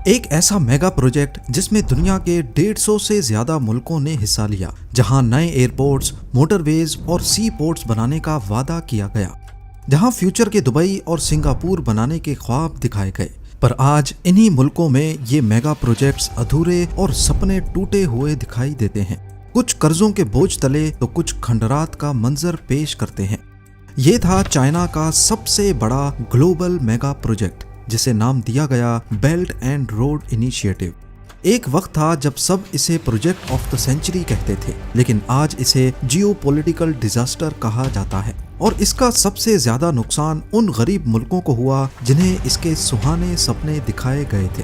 एक ऐसा mega project जिसमें दुनिया के 150 से ज्यादा मुल्कों ने हिस्सा लिया, जहां नए एयरपोर्ट्स, मोटरवेज और सी पोर्ट्स बनाने का वादा किया गया, जहां फ्यूचर के दुबई और सिंगापुर बनाने के ख्वाब दिखाए गए। पर आज इन्हीं मुल्कों में ये मेगा प्रोजेक्ट्स अधूरे और सपने टूटे हुए दिखाई देते हैं। कुछ कर्जों के बोझ तले तो कुछ खंडरात का मंजर पेश करते हैं। ये था चाइना का सबसे बड़ा ग्लोबल मेगा प्रोजेक्ट, जिसे नाम दिया गया बेल्ट एंड रोड इनिशिएटिव। एक वक्त था जब सब इसे प्रोजेक्ट ऑफ द सेंचुरी कहते थे, लेकिन आज इसे जियोपॉलिटिकल डिजास्टर कहा जाता है। और इसका सबसे ज्यादा नुकसान उन गरीब मुल्कों को हुआ जिन्हें इसके सुहाने सपने दिखाए गए थे।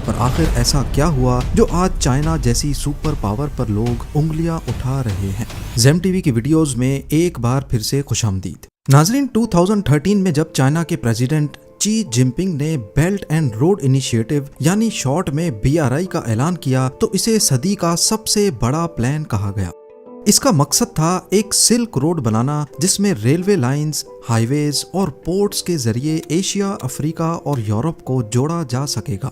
पर आखिर ऐसा क्या हुआ जो आज चाइना जैसी सुपर पावर पर लोग उंगलियां उठा रहे हैं। ज़ेम टीवी की वीडियोस में एक बार फिर से खुशामदीद। नाजरीन, 2013 में जब चाइना के प्रेसिडेंट शी जिनपिंग ने बेल्ट एंड रोड इनिशिएटिव यानी शॉर्ट में BRI का ऐलान किया, तो इसे सदी का सबसे बड़ा प्लान कहा गया। इसका मकसद था एक सिल्क रोड बनाना, जिसमें रेलवे लाइंस, हाईवेज और पोर्ट्स के जरिए एशिया, अफ्रीका और यूरोप को जोड़ा जा सकेगा।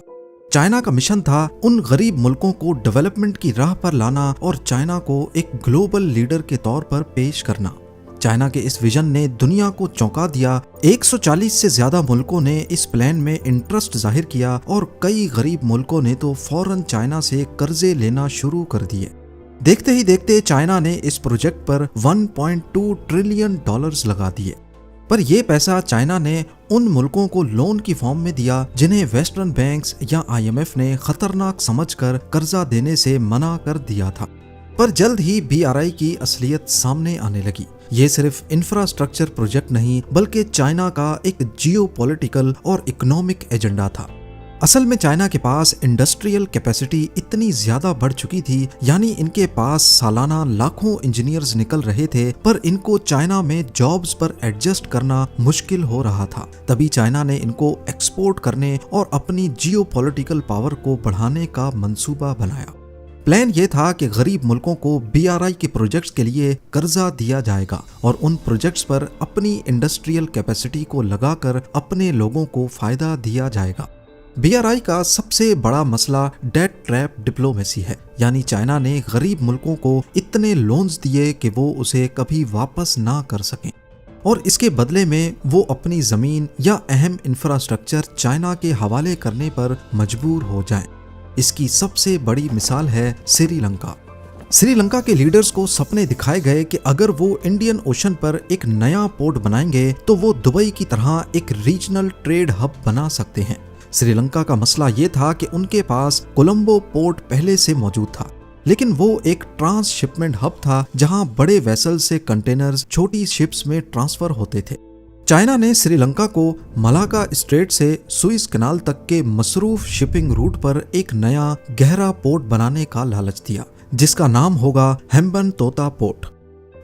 चाइना का मिशन था उन गरीब मुल्कों को डेवलपमेंट की राह पर लाना और चाइना को एक ग्लोबल लीडर के तौर पर पेश करना। चाइना के इस विजन ने दुनिया को चौंका दिया। 140 से ज्यादा मुल्कों ने इस प्लान में इंटरेस्ट जाहिर किया और कई गरीब मुल्कों ने तो फौरन चाइना से कर्जे लेना शुरू कर दिए। देखते ही देखते चाइना ने इस प्रोजेक्ट पर $1.2 ट्रिलियन लगा दिए। पर यह पैसा चाइना ने उन मुल्कों को लोन की फॉर्म में दिया जिन्हें वेस्टर्न बैंक्स या IMF ने खतरनाक समझकर कर्जा देने से मना कर दिया था। पर जल्द ही BRI की असलियत सामने आने लगी। ये सिर्फ इंफ्रास्ट्रक्चर प्रोजेक्ट नहीं, बल्कि चाइना का एक जियोपॉलिटिकल और इकोनॉमिक एजेंडा था। असल में चाइना के पास इंडस्ट्रियल कैपेसिटी इतनी ज्यादा बढ़ चुकी थी, यानी इनके पास सालाना लाखों इंजीनियर्स निकल रहे थे, पर इनको चाइना में जॉब्स पर एडजस्ट करना मुश्किल हो रहा था। तभी चाइना ने इनको एक्सपोर्ट करने और अपनी जियोपॉलिटिकल पावर को बढ़ाने का मंसूबा बनाया। प्लान ये था कि गरीब मुल्कों को BRI के प्रोजेक्ट्स के लिए कर्जा दिया जाएगा और उन प्रोजेक्ट्स पर अपनी इंडस्ट्रियल कैपेसिटी को लगाकर अपने लोगों को फायदा दिया जाएगा। BRI का सबसे बड़ा मसला डेट ट्रैप डिप्लोमेसी है, यानी चाइना ने गरीब मुल्कों को इतने लोन्स दिए कि वो उसे कभी वापस ना कर सकें और इसके बदले में वो अपनी जमीन या अहम इंफ्रास्ट्रक्चर चाइना के हवाले करने पर मजबूर हो जाएं। इसकी सबसे बड़ी मिसाल है श्रीलंका। श्रीलंका के लीडर्स को सपने दिखाए गए कि अगर वो इंडियन ओशन पर एक नया पोर्ट बनाएंगे तो वो दुबई की तरह एक रीजनल ट्रेड हब बना सकते हैं। श्रीलंका का मसला ये था कि उनके पास कोलंबो पोर्ट पहले से मौजूद था, लेकिन वो एक ट्रांसशिपमेंट हब था जहां बड़े वेसल से कंटेनर्स छोटी शिप्स में ट्रांसफर होते थे। चाइना ने श्रीलंका को मलाका स्ट्रेट से सुइस कैनाल तक के मसरूफ शिपिंग रूट पर एक नया गहरा पोर्ट बनाने का लालच दिया, जिसका नाम होगा हेम्बनतोटा पोर्ट।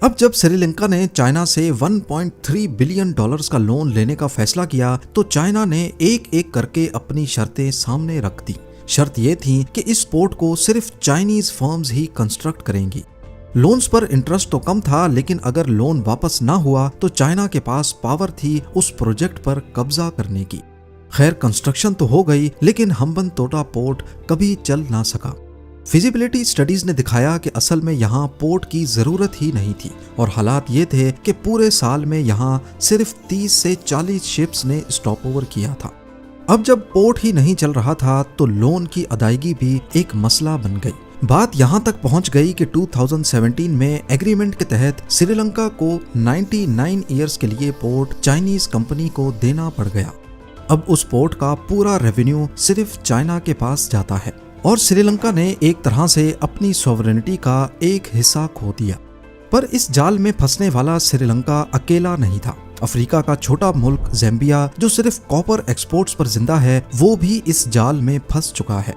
अब जब श्रीलंका ने चाइना से $1.3 बिलियन का लोन लेने का फैसला किया, तो चाइना ने एक एक करके अपनी शर्तें सामने रख दी। शर्त ये थी कि इस पोर्ट को सिर्फ चाइनीज फर्म्स ही कंस्ट्रक्ट करेंगी। लोन्स पर इंटरेस्ट तो कम था, लेकिन अगर लोन वापस ना हुआ तो चाइना के पास पावर थी उस प्रोजेक्ट पर कब्जा करने की। खैर, कंस्ट्रक्शन तो हो गई, लेकिन हम्बनतोटा पोर्ट कभी चल ना सका। फिजिबिलिटी स्टडीज ने दिखाया कि असल में यहाँ पोर्ट की जरूरत ही नहीं थी और हालात ये थे कि पूरे साल में यहाँ सिर्फ 30 से 40 शिप्स ने स्टॉप ओवर किया था। अब जब पोर्ट ही नहीं चल रहा था तो लोन की अदायगी भी एक मसला बन गई। बात यहाँ तक पहुँच गई कि 2017 में एग्रीमेंट के तहत श्रीलंका को 99 ईयर्स के लिए पोर्ट चाइनीज कंपनी को देना पड़ गया। अब उस पोर्ट का पूरा रेवेन्यू सिर्फ चाइना के पास जाता है और श्रीलंका ने एक तरह से अपनी सॉवरेनिटी का एक हिस्सा खो दिया। पर इस जाल में फंसने वाला श्रीलंका अकेला नहीं था। अफ्रीका का छोटा मुल्क ज़ैम्बिया, जो सिर्फ कॉपर एक्सपोर्ट्स पर जिंदा है, वो भी इस जाल में फंस चुका है।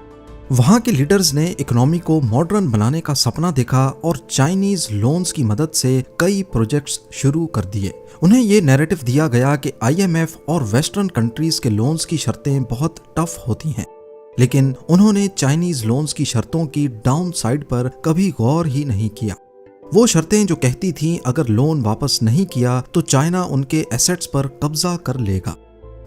वहाँ के लीडर्स ने इकोनॉमी को मॉडर्न बनाने का सपना देखा और चाइनीज लोन्स की मदद से कई प्रोजेक्ट्स शुरू कर दिए। उन्हें ये नैरेटिव दिया गया कि IMF और वेस्टर्न कंट्रीज के लोन्स की शर्तें बहुत टफ होती हैं, लेकिन उन्होंने चाइनीज लोन्स की शर्तों की डाउन साइड पर कभी गौर ही नहीं किया। वो शर्तें जो कहती थीं अगर लोन वापस नहीं किया तो चाइना उनके एसेट्स पर कब्जा कर लेगा।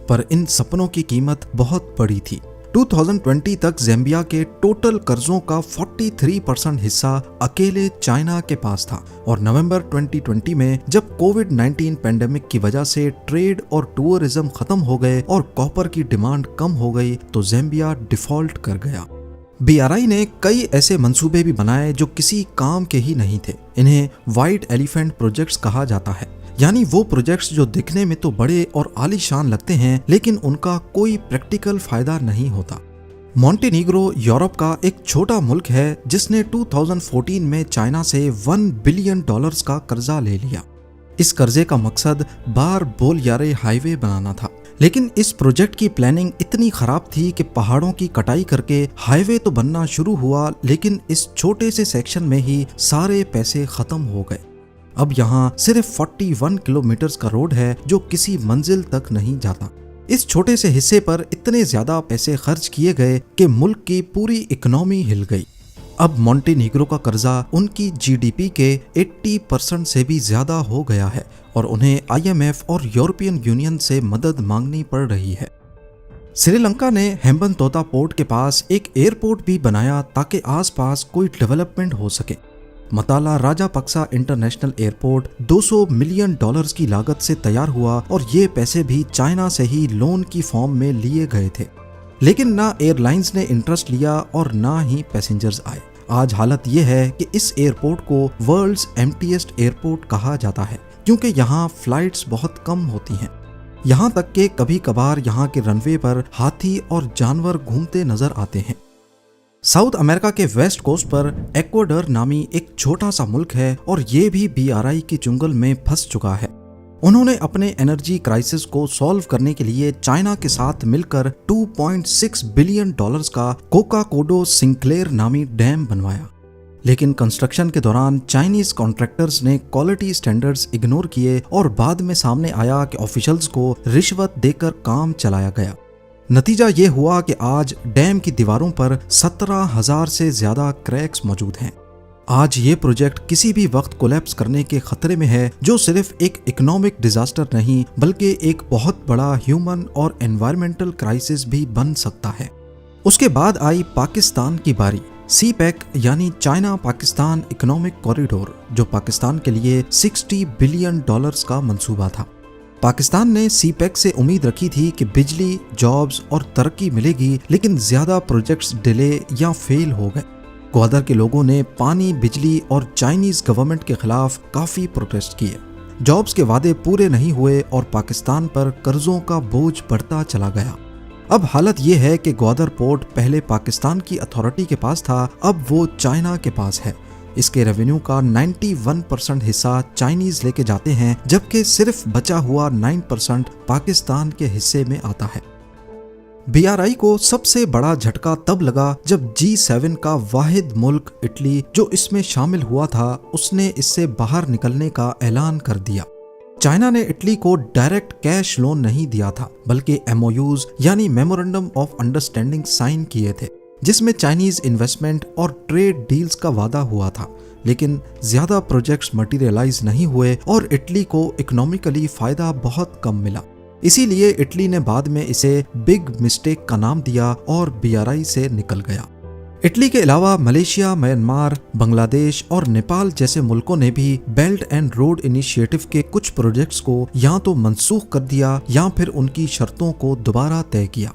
पर इन सपनों की कीमत बहुत बड़ी थी। 2020 तक ज़ाम्बिया के टोटल कर्जों का 43% हिस्सा अकेले चाइना के पास था और नवंबर 2020 में जब कोविड-19 पेंडेमिक की वजह से ट्रेड और टूरिज्म खत्म हो गए और कॉपर की डिमांड कम हो गई तो ज़ाम्बिया डिफॉल्ट कर गया। BRI ने कई ऐसे मंसूबे भी बनाए जो किसी काम के ही नहीं थे। इन्हें व्हाइट एलिफेंट प्रोजेक्ट्स कहा जाता है, यानी वो प्रोजेक्ट्स जो दिखने में तो बड़े और आलीशान लगते हैं लेकिन उनका कोई प्रैक्टिकल फायदा नहीं होता। मॉन्टेनीग्रो यूरोप का एक छोटा मुल्क है जिसने 2014 में चाइना से $1 बिलियन का कर्जा ले लिया। इस कर्जे का मकसद बार बोलयारे हाईवे बनाना था, लेकिन इस प्रोजेक्ट की प्लानिंग इतनी खराब थी कि पहाड़ों की कटाई करके हाईवे तो बनना शुरू हुआ लेकिन इस छोटे से सेक्शन में ही सारे पैसे खत्म हो गए। अब यहाँ सिर्फ 41 किलोमीटर का रोड है जो किसी मंजिल तक नहीं जाता। इस छोटे से हिस्से पर इतने ज्यादा पैसे खर्च किए गए कि मुल्क की पूरी इकोनॉमी हिल गई। अब मॉन्टेनीग्रो का कर्जा उनकी GDP के 80% से भी ज्यादा हो गया है और उन्हें IMF और यूरोपियन यूनियन से मदद मांगनी पड़ रही है। श्रीलंका ने हेम्बनतोता पोर्ट के पास एक एयरपोर्ट भी बनाया ताकि आसपास कोई डेवलपमेंट हो सके। मताला राजापक्सा इंटरनेशनल एयरपोर्ट $200 मिलियन की लागत से तैयार हुआ और ये पैसे भी चाइना से ही लोन की फॉर्म में लिए गए थे, लेकिन ना एयरलाइंस ने इंटरेस्ट लिया और ना ही पैसेंजर्स आए। आज हालत ये है कि इस एयरपोर्ट को वर्ल्ड्स एम्प्टीएस्ट एयरपोर्ट कहा जाता है क्योंकि यहाँ फ्लाइट्स बहुत कम होती हैं। यहाँ तक कि कभी कभार यहाँ के रनवे पर हाथी और जानवर घूमते नजर आते हैं। साउथ अमेरिका के वेस्ट कोस्ट पर इक्वाडोर नामी एक छोटा सा मुल्क है और ये भी BRI के चुंगल में फंस चुका है। उन्होंने अपने एनर्जी क्राइसिस को सॉल्व करने के लिए चाइना के साथ मिलकर $2.6 बिलियन का कोका कोडो सिंक्लेयर नामी डैम बनवाया, लेकिन कंस्ट्रक्शन के दौरान चाइनीज कॉन्ट्रैक्टर्स ने क्वालिटी स्टैंडर्ड्स इग्नोर किए और बाद में सामने आया कि ऑफिशियल्स को रिश्वत देकर काम चलाया गया। नतीजा ये हुआ कि आज डैम की दीवारों पर 17,000 से ज्यादा क्रैक्स मौजूद हैं। आज ये प्रोजेक्ट किसी भी वक्त कोलैप्स करने के खतरे में है, जो सिर्फ एक इकोनॉमिक डिजास्टर नहीं बल्कि एक बहुत बड़ा ह्यूमन और एनवायरमेंटल क्राइसिस भी बन सकता है। उसके बाद आई पाकिस्तान की बारी। CPEC यानी चाइना पाकिस्तान इकोनॉमिक कॉरिडोर, जो पाकिस्तान के लिए $60 बिलियन का मंसूबा था। पाकिस्तान ने CPEC से उम्मीद रखी थी कि बिजली, जॉब्स और तरक्की मिलेगी, लेकिन ज्यादा प्रोजेक्ट्स डिले या फेल हो गए। ग्वादर के लोगों ने पानी, बिजली और चाइनीज गवर्नमेंट के खिलाफ काफी प्रोटेस्ट किए। जॉब्स के वादे पूरे नहीं हुए और पाकिस्तान पर कर्जों का बोझ बढ़ता चला गया। अब हालत ये है कि ग्वादर पोर्ट पहले पाकिस्तान की अथॉरिटी के पास था, अब वो चाइना के पास है। इसके रेवेन्यू का 91% हिस्सा चाइनीज लेके जाते हैं, जबकि सिर्फ बचा हुआ 9% पाकिस्तान के हिस्से में आता है। BRI को सबसे बड़ा झटका तब लगा जब G7 का वाहिद मुल्क इटली, जो इसमें शामिल हुआ था, उसने इससे बाहर निकलने का ऐलान कर दिया। चाइना ने इटली को डायरेक्ट कैश लोन नहीं दिया था, बल्कि MOUs यानी मेमोरेंडम ऑफ अंडरस्टैंडिंग साइन किए थे, जिसमें चाइनीज इन्वेस्टमेंट और ट्रेड डील्स का वादा हुआ था, लेकिन ज्यादा प्रोजेक्ट्स मटेरियलाइज नहीं हुए और इटली को इकोनॉमिकली फायदा बहुत कम मिला। इसीलिए इटली ने बाद में इसे बिग मिस्टेक का नाम दिया और BRI से निकल गया। इटली के अलावा मलेशिया, म्यांमार, बांग्लादेश और नेपाल जैसे मुल्कों ने भी बेल्ट एंड रोड इनिशिएटिव के कुछ प्रोजेक्ट्स को या तो मनसूख कर दिया या फिर उनकी शर्तों को दोबारा तय किया।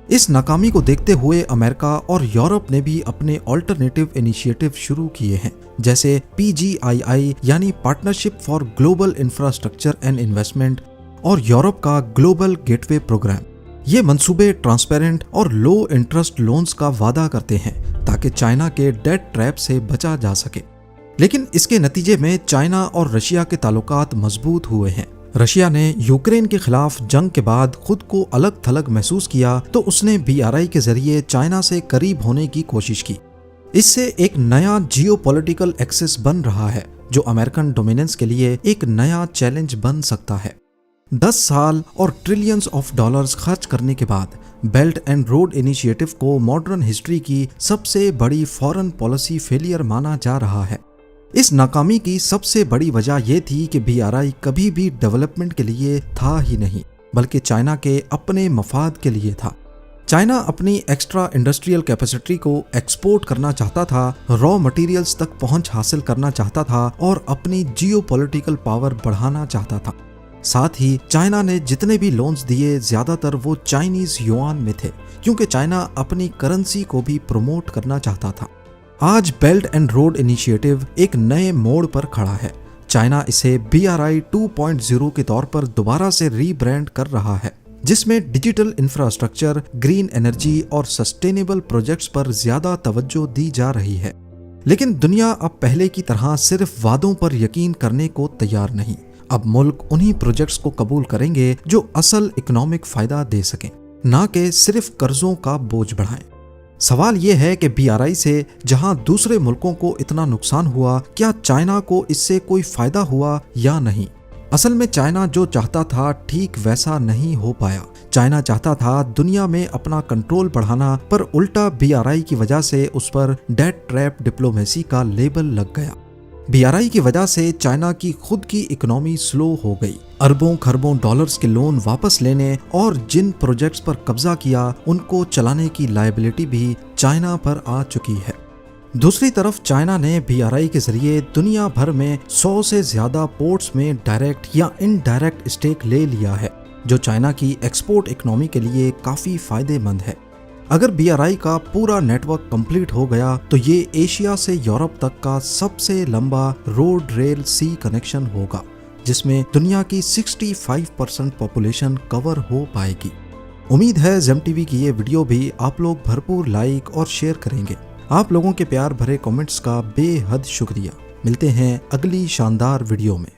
इस नाकामी को देखते हुए अमेरिका और यूरोप ने भी अपने ऑल्टरनेटिव इनिशिएटिव शुरू किए हैं, जैसे PGII यानी partnership for global infrastructure and investment और यूरोप का ग्लोबल गेटवे प्रोग्राम। ये मंसूबे ट्रांसपेरेंट और लो इंटरेस्ट लोन्स का वादा करते हैं ताकि चाइना के डेट ट्रैप से बचा जा सके। लेकिन इसके नतीजे में चाइना और रशिया के ताल्लुकात मजबूत हुए हैं। रशिया ने यूक्रेन के खिलाफ जंग के बाद खुद को अलग थलग महसूस किया तो उसने BRI के जरिए चाइना से करीब होने की कोशिश की। इससे एक नया जियोपॉलिटिकल एक्सेस बन रहा है जो अमेरिकन डोमिनेंस के लिए एक नया चैलेंज बन सकता है। 10 साल और ट्रिलियंस ऑफ डॉलर्स खर्च करने के बाद बेल्ट एंड रोड इनिशिएटिव को मॉडर्न हिस्ट्री की सबसे बड़ी फॉरेन पॉलिसी फेलियर माना जा रहा है। इस नाकामी की सबसे बड़ी वजह यह थी कि BRI कभी भी डेवलपमेंट के लिए था ही नहीं, बल्कि चाइना के अपने मफाद के लिए था। चाइना अपनी एक्स्ट्रा इंडस्ट्रियल कैपेसिटी को एक्सपोर्ट करना चाहता था, रॉ मटेरियल्स तक पहुंच हासिल करना चाहता था और अपनी जियोपॉलिटिकल पावर बढ़ाना चाहता था। साथ ही चाइना ने जितने भी लोन्स दिए ज्यादातर वो चाइनीज युआन में थे, क्योंकि चाइना अपनी करेंसी को भी प्रमोट करना चाहता था। आज बेल्ट एंड रोड इनिशिएटिव एक नए मोड़ पर खड़ा है। चाइना इसे BRI 2.0 के तौर पर दोबारा से रीब्रांड कर रहा है, जिसमें डिजिटल इंफ्रास्ट्रक्चर, ग्रीन एनर्जी और सस्टेनेबल प्रोजेक्ट्स पर ज्यादा तवज्जो दी जा रही है। लेकिन दुनिया अब पहले की तरह सिर्फ वादों पर यकीन करने को तैयार नहीं। अब मुल्क उन्हीं प्रोजेक्ट्स को कबूल करेंगे जो असल इकोनॉमिक फायदा दे सकें, ना कि सिर्फ कर्जों का बोझ बढ़ाएं। सवाल यह है कि BRI से जहां दूसरे मुल्कों को इतना नुकसान हुआ, क्या चाइना को इससे कोई फायदा हुआ या नहीं? असल में चाइना जो चाहता था ठीक वैसा नहीं हो पाया। चाइना चाहता था दुनिया में अपना कंट्रोल बढ़ाना, पर उल्टा BRI की वजह से उस पर डेट ट्रैप डिप्लोमेसी का लेबल लग गया। BRI की वजह से चाइना की खुद की इकोनॉमी स्लो हो गई। अरबों खरबों डॉलर्स के लोन वापस लेने और जिन प्रोजेक्ट्स पर कब्जा किया उनको चलाने की लायबिलिटी भी चाइना पर आ चुकी है। दूसरी तरफ चाइना ने BRI के जरिए दुनिया भर में 100 से ज्यादा पोर्ट्स में डायरेक्ट या इनडायरेक्ट स्टेक ले लिया है, जो चाइना की एक्सपोर्ट इकोनॉमी के लिए काफी फायदेमंद है। अगर BRI का पूरा नेटवर्क कंप्लीट हो गया तो ये एशिया से यूरोप तक का सबसे लंबा रोड रेल सी कनेक्शन होगा, जिसमें दुनिया की 65% पॉपुलेशन कवर हो पाएगी। उम्मीद है जेम टीवी की ये वीडियो भी आप लोग भरपूर लाइक और शेयर करेंगे। आप लोगों के प्यार भरे कमेंट्स का बेहद शुक्रिया। मिलते हैं अगली शानदार वीडियो में।